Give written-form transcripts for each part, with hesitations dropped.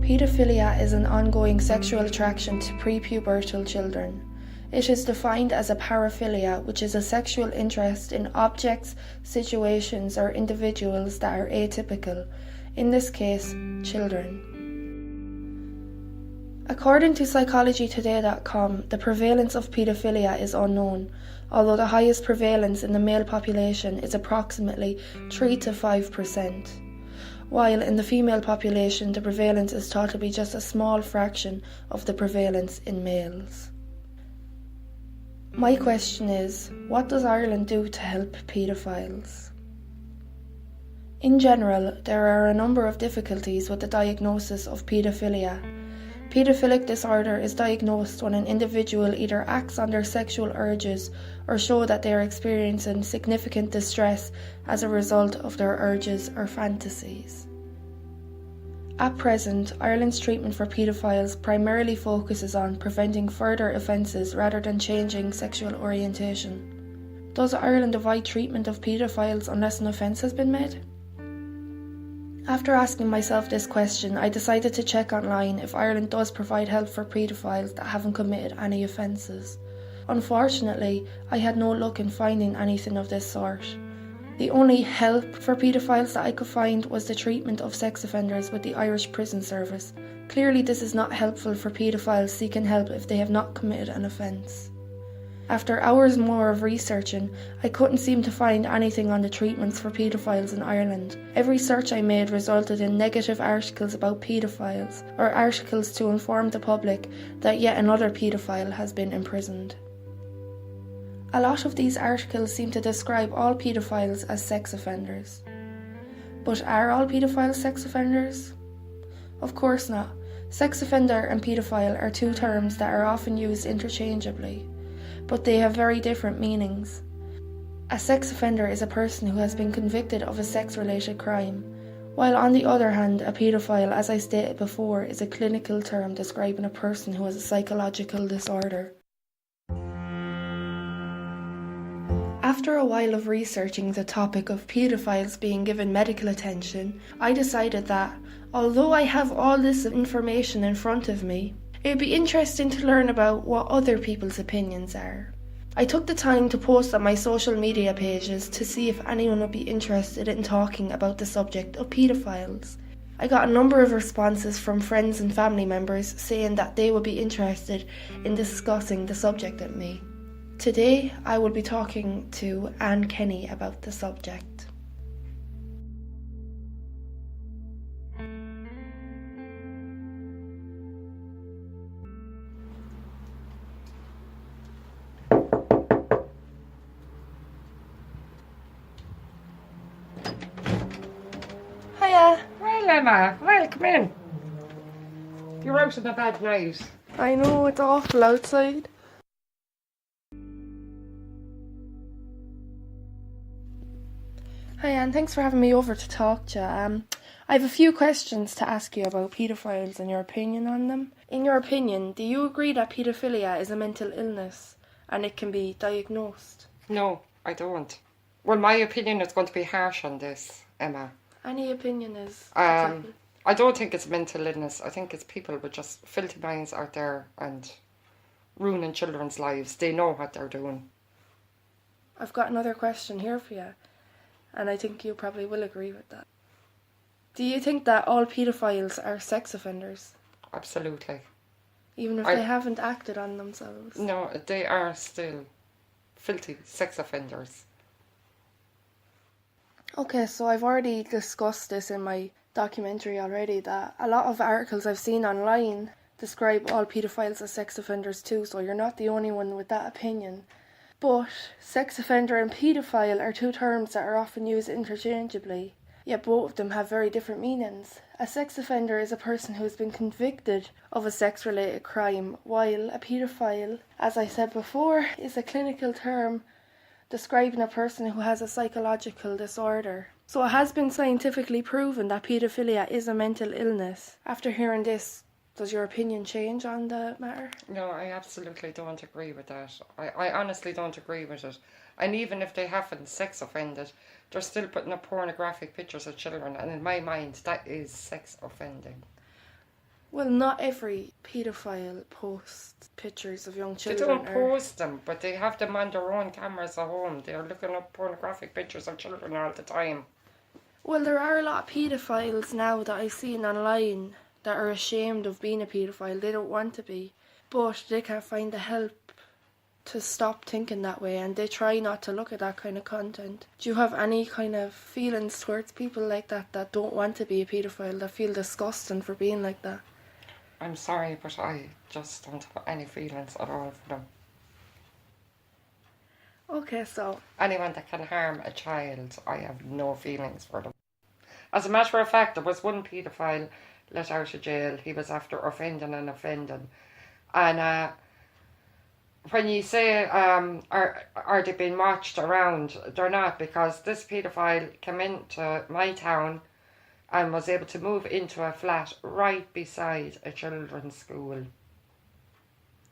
Pedophilia is an ongoing sexual attraction to prepubertal children. It is defined as a paraphilia, which is a sexual interest in objects, situations, or individuals that are atypical, in this case, children. According to psychologytoday.com, the prevalence of pedophilia is unknown, although the highest prevalence in the male population is approximately 3 to 5%, while in the female population the prevalence is thought to be just a small fraction of the prevalence in males. My question is, what does Ireland do to help paedophiles? In general, there are a number of difficulties with the diagnosis of paedophilia. Paedophilic disorder is diagnosed when an individual either acts on their sexual urges or show that they are experiencing significant distress as a result of their urges or fantasies. At present, Ireland's treatment for paedophiles primarily focuses on preventing further offences rather than changing sexual orientation. Does Ireland avoid treatment of paedophiles unless an offence has been made? After asking myself this question, I decided to check online if Ireland does provide help for paedophiles that haven't committed any offences. Unfortunately, I had no luck in finding anything of this sort. The only help for paedophiles that I could find was the treatment of sex offenders with the Irish Prison Service. Clearly this is not helpful for paedophiles seeking help if they have not committed an offence. After hours more of researching, I couldn't seem to find anything on the treatments for paedophiles in Ireland. Every search I made resulted in negative articles about paedophiles, or articles to inform the public that yet another paedophile has been imprisoned. A lot of these articles seem to describe all paedophiles as sex offenders. But are all paedophiles sex offenders? Of course not. Sex offender and paedophile are two terms that are often used interchangeably, but they have very different meanings. A sex offender is a person who has been convicted of a sex-related crime, while on the other hand, a paedophile, as I stated before, is a clinical term describing a person who has a psychological disorder. After a while of researching the topic of paedophiles being given medical attention, I decided that, although I have all this information in front of me, it'd be interesting to learn about what other people's opinions are. I took the time to post on my social media pages to see if anyone would be interested in talking about the subject of paedophiles. I got a number of responses from friends and family members saying that they would be interested in discussing the subject with me. Today, I will be talking to Anne Kenny about the subject. Hiya. Well, Emma, well, come in. You're out on a bad night. I know, it's awful outside. Hi Anne, thanks for having me over to talk to you. I have a few questions to ask you about paedophiles and your opinion on them. In your opinion, do you agree that paedophilia is a mental illness and it can be diagnosed? No, I don't. Well, my opinion is going to be harsh on this, Emma. Any opinion is I don't think it's a mental illness. I think it's people with just filthy minds out there and ruining children's lives. They know what they're doing. I've got another question here for you, and I think you probably will agree with that. Do you think that all paedophiles are sex offenders? Absolutely. Even if they haven't acted on themselves? No, they are still filthy sex offenders. Okay, so I've already discussed this in my documentary already, that a lot of articles I've seen online describe all paedophiles as sex offenders too, so you're not the only one with that opinion. But sex offender and paedophile are two terms that are often used interchangeably, yet both of them have very different meanings. A sex offender is a person who has been convicted of a sex-related crime, while a paedophile, as I said before, is a clinical term describing a person who has a psychological disorder. So it has been scientifically proven that paedophilia is a mental illness. After hearing this, does your opinion change on the matter? No, I absolutely don't agree with that. I honestly don't agree with it. And even if they haven't sex offended, they're still putting up pornographic pictures of children, and in my mind, that is sex offending. Well, not every paedophile posts pictures of young They children. don't post them, but they have them on their own cameras at home. They're looking up pornographic pictures of children all the time. Well, there are a lot of paedophiles now that I've seen online that are ashamed of being a paedophile. They don't want to be, but they can't find the help to stop thinking that way, and they try not to look at that kind of content. Do you have any kind of feelings towards people like that don't want to be a paedophile, that feel disgusting for being like that? I'm sorry, but I just don't have any feelings at all for them. Okay, so Anyone that can harm a child, I have no feelings for them. As a matter of fact, there was one paedophile let out of jail. He was after offending. And when you say, are they being watched around, they're not, because this paedophile came into my town and was able to move into a flat right beside a children's school.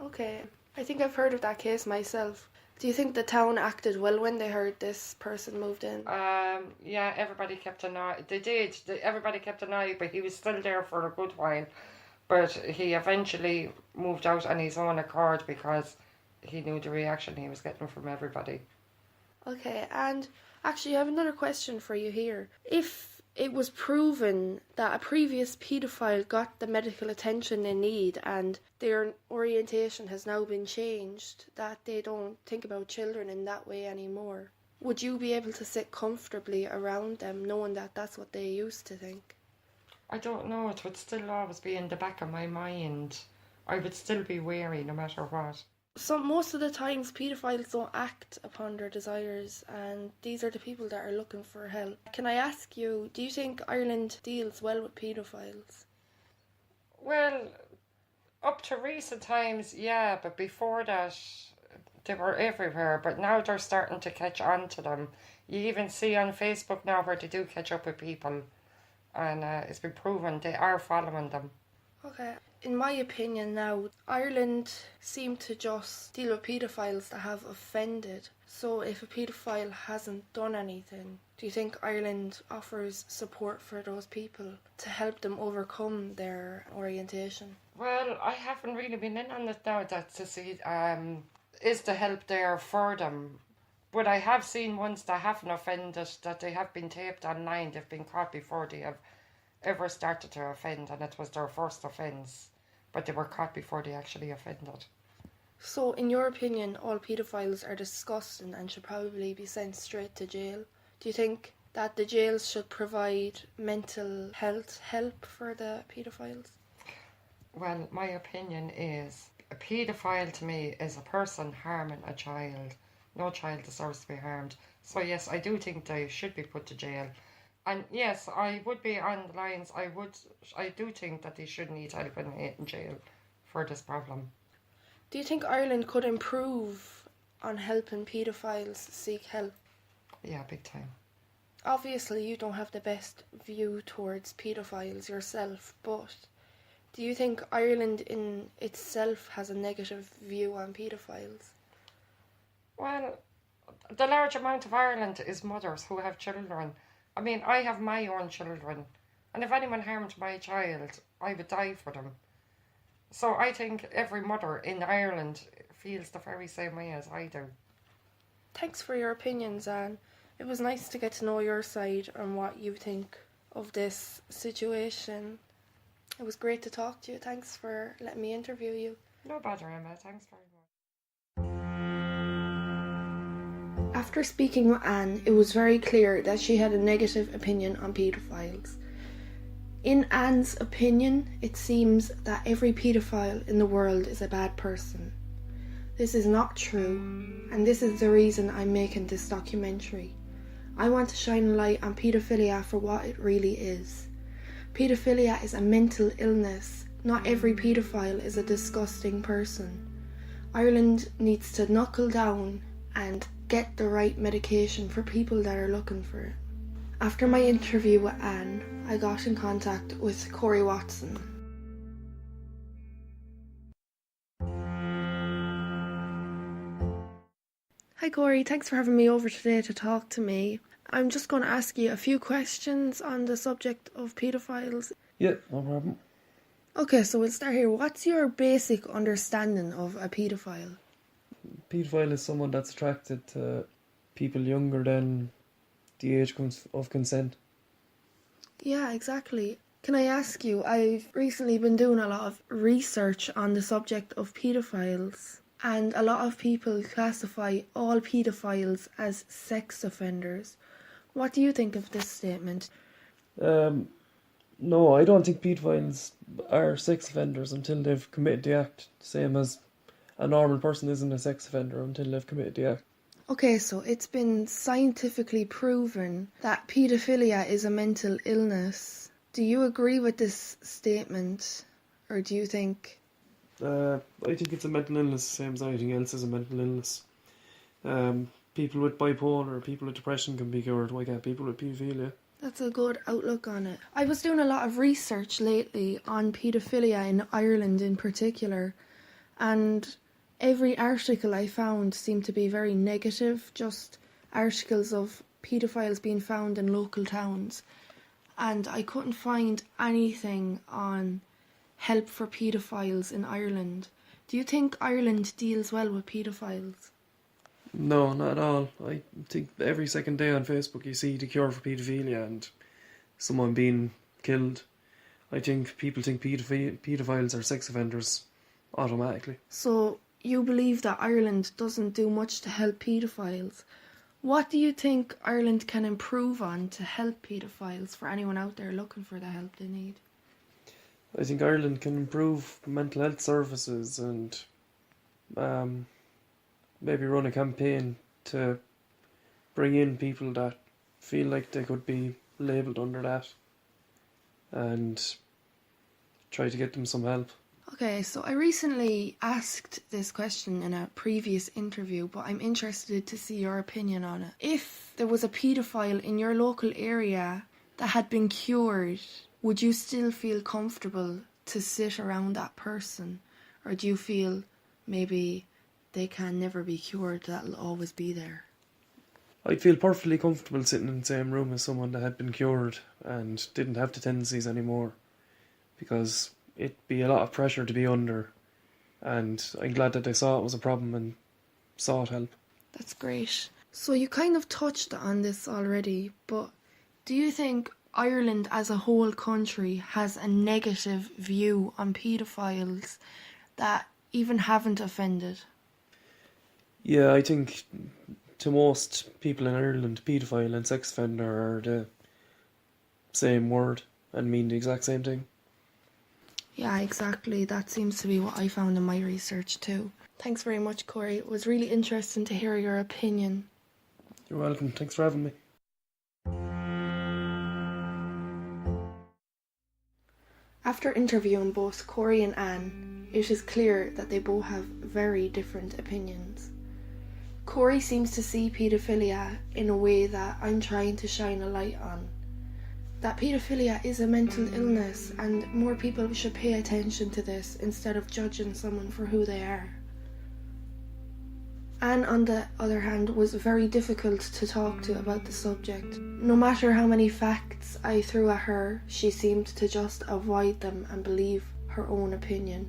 okay, I think I've heard of that case myself. Do you think the town acted well when they heard this person moved in? Yeah, everybody kept an eye. They did. Everybody kept an eye, but he was still there for a good while. But he eventually moved out on his own accord because he knew the reaction he was getting from everybody. Okay, and actually I have another question for you here. If it was proven that a previous paedophile got the medical attention they need and their orientation has now been changed, that they don't think about children in that way anymore, would you be able to sit comfortably around them knowing that that's what they used to think? I don't know. It would still always be in the back of my mind. I would still be wary no matter what. So most of the times paedophiles don't act upon their desires, and these are the people that are looking for help. Can I ask you, do you think Ireland deals well with paedophiles? Well, up to recent times, yeah, but before that, they were everywhere. But now they're starting to catch on to them. You even see on Facebook now where they do catch up with people, and it's been proven they are following them. Okay. In my opinion now, Ireland seem to just deal with paedophiles that have offended. So if a paedophile hasn't done anything, do you think Ireland offers support for those people to help them overcome their orientation? Well, I haven't really been in on it now that to see is the help there for them. But I have seen ones that haven't offended, that they have been taped online, they've been caught before they have ever started to offend, and it was their first offence, but they were caught before they actually offended. So in your opinion, all paedophiles are disgusting and should probably be sent straight to jail. Do you think that the jails should provide mental health help for the paedophiles? Well, my opinion is a paedophile to me is a person harming a child. No child deserves to be harmed. So yes, I do think they should be put to jail. And yes, I would be on the lines. I do think that they should need help in jail for this problem. Do you think Ireland could improve on helping paedophiles seek help? Yeah, big time. Obviously, you don't have the best view towards paedophiles yourself, but do you think Ireland in itself has a negative view on paedophiles? Well, the large amount of Ireland is mothers who have children. I mean, I have my own children, and if anyone harmed my child, I would die for them. So I think every mother in Ireland feels the very same way as I do. Thanks for your opinions, Anne. It was nice to get to know your side and what you think of this situation. It was great to talk to you. Thanks for letting me interview you. No bother, Emma. Thanks very much. After speaking with Anne, it was very clear that she had a negative opinion on paedophiles. In Anne's opinion, it seems that every paedophile in the world is a bad person. This is not true, and this is the reason I'm making this documentary. I want to shine a light on paedophilia for what it really is. Pedophilia is a mental illness. Not every paedophile is a disgusting person. Ireland needs to knuckle down and get the right medication for people that are looking for it. After my interview with Anne, I got in contact with Corey Watson. Hi Corey, thanks for having me over today to talk to me. I'm just going to ask you a few questions on the subject of paedophiles. Yeah, no problem. Okay, so we'll start here. What's your basic understanding of a paedophile? Pedophile is someone that's attracted to people younger than the age of consent. Yeah, exactly. Can I ask you, I've recently been doing a lot of research on the subject of paedophiles, and a lot of people classify all paedophiles as sex offenders. What do you think of this statement? No, I don't think pedophiles are sex offenders until they've committed the act. Same as a normal person isn't a sex offender until they've committed the act. Okay, so it's been scientifically proven that paedophilia is a mental illness. Do you agree with this statement, or do you think... I think it's a mental illness, same as anything else is a mental illness. People with bipolar, people with depression can be cured. Why can't people with paedophilia? That's a good outlook on it. I was doing a lot of research lately on paedophilia in Ireland in particular, and every article I found seemed to be very negative, just articles of paedophiles being found in local towns. And I couldn't find anything on help for paedophiles in Ireland. Do you think Ireland deals well with paedophiles? No, not at all. I think every second day on Facebook you see the cure for paedophilia and someone being killed. I think people think paedophiles are sex offenders automatically. So you believe that Ireland doesn't do much to help paedophiles. What do you think Ireland can improve on to help paedophiles, for anyone out there looking for the help they need? I think Ireland can improve mental health services and maybe run a campaign to bring in people that feel like they could be labelled under that and try to get them some help. Okay, so I recently asked this question in a previous interview, but I'm interested to see your opinion on it. If there was a paedophile in your local area that had been cured, would you still feel comfortable to sit around that person? Or do you feel maybe they can never be cured, that'll always be there? I'd feel perfectly comfortable sitting in the same room as someone that had been cured and didn't have the tendencies anymore, because it'd be a lot of pressure to be under, and I'm glad that they saw it was a problem and sought help. That's great. So you kind of touched on this already, but do you think Ireland as a whole country has a negative view on paedophiles that even haven't offended? Yeah, I think to most people in Ireland, paedophile and sex offender are the same word and mean the exact same thing. Yeah, exactly. That seems to be what I found in my research too. Thanks very much, Corey. It was really interesting to hear your opinion. You're welcome. Thanks for having me. After interviewing both Corey and Anne, it is clear that they both have very different opinions. Corey seems to see paedophilia in a way that I'm trying to shine a light on. That paedophilia is a mental illness and more people should pay attention to this instead of judging someone for who they are. Anne, on the other hand, was very difficult to talk to about the subject. No matter how many facts I threw at her, she seemed to just avoid them and believe her own opinion.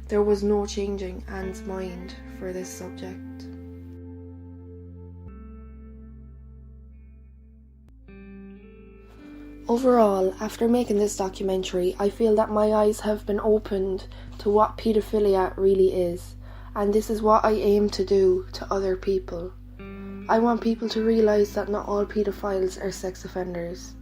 There was no changing Anne's mind for this subject. Overall, after making this documentary, I feel that my eyes have been opened to what paedophilia really is, and this is what I aim to do to other people. I want people to realise that not all paedophiles are sex offenders.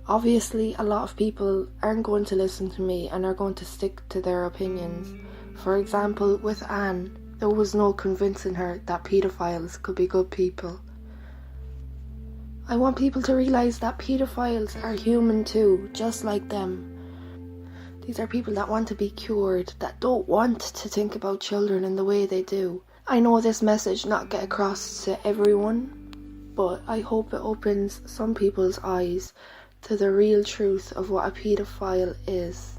Obviously, a lot of people aren't going to listen to me and are going to stick to their opinions. For example, with Anne, there was no convincing her that paedophiles could be good people. I want people to realise that paedophiles are human too, just like them. These are people that want to be cured, that don't want to think about children in the way they do. I know this message not get across to everyone, but I hope it opens some people's eyes to the real truth of what a paedophile is.